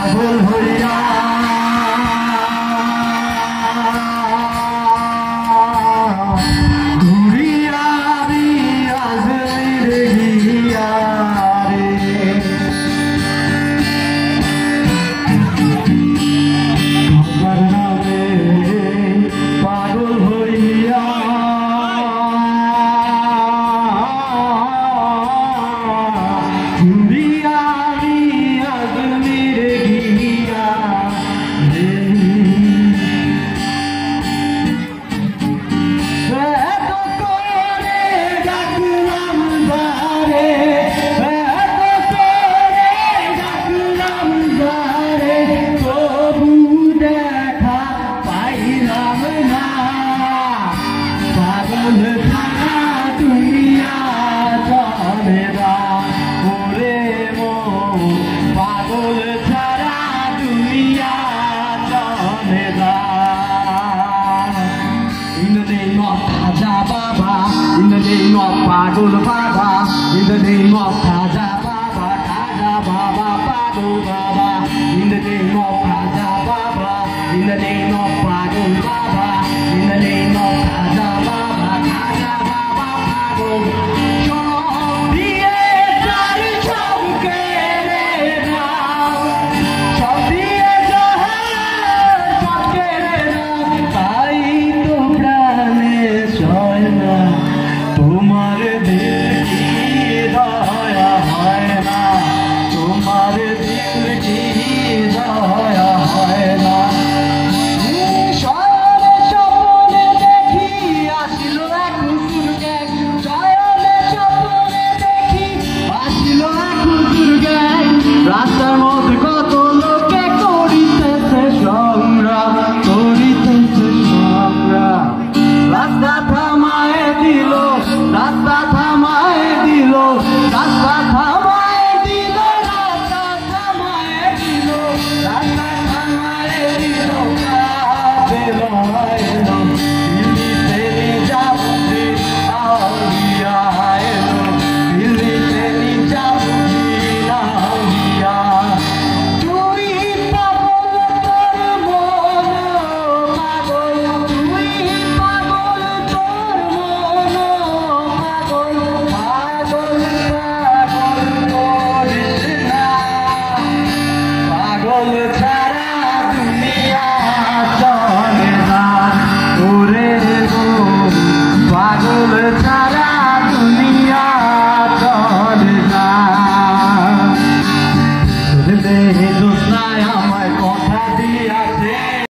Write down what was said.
পাগল হইয়া ঘুরিয়া আজমির গিয়া পাগল হইয়া ঘুরিয়া আজমির গিয়া Pagul Baba, in the name of Khaja Baba, Pagul Baba, in the name of Khaja Baba, in the name of Pagul Baba, in the name of Khaja Baba, Pagul. রাস্তার মধ্যে কত লোকে করিতেছে সংগ্রাম, করিতেছে সংগ্রাম। রাস্তা থামায় দিল, রাস্তা থামায় দিল, রাস্তা থামায় দিল, রাস্তা থামায় দিল, রাস্তা থামায় দিল, দিল্লিতে নিজামুদ্দিন আউলিয়া এলো, দিল্লিতে নিজামুদ্দিন আউলিয়া। তুই পাগল তোর মন পাগল, তুই পাগল তোর মন পাগল, পাগল পাগল করিস না, পাগল ছাড়া দুনিয়া চলে না, ওরে গো পাগল ছাড়া দুনিয়া চলে না।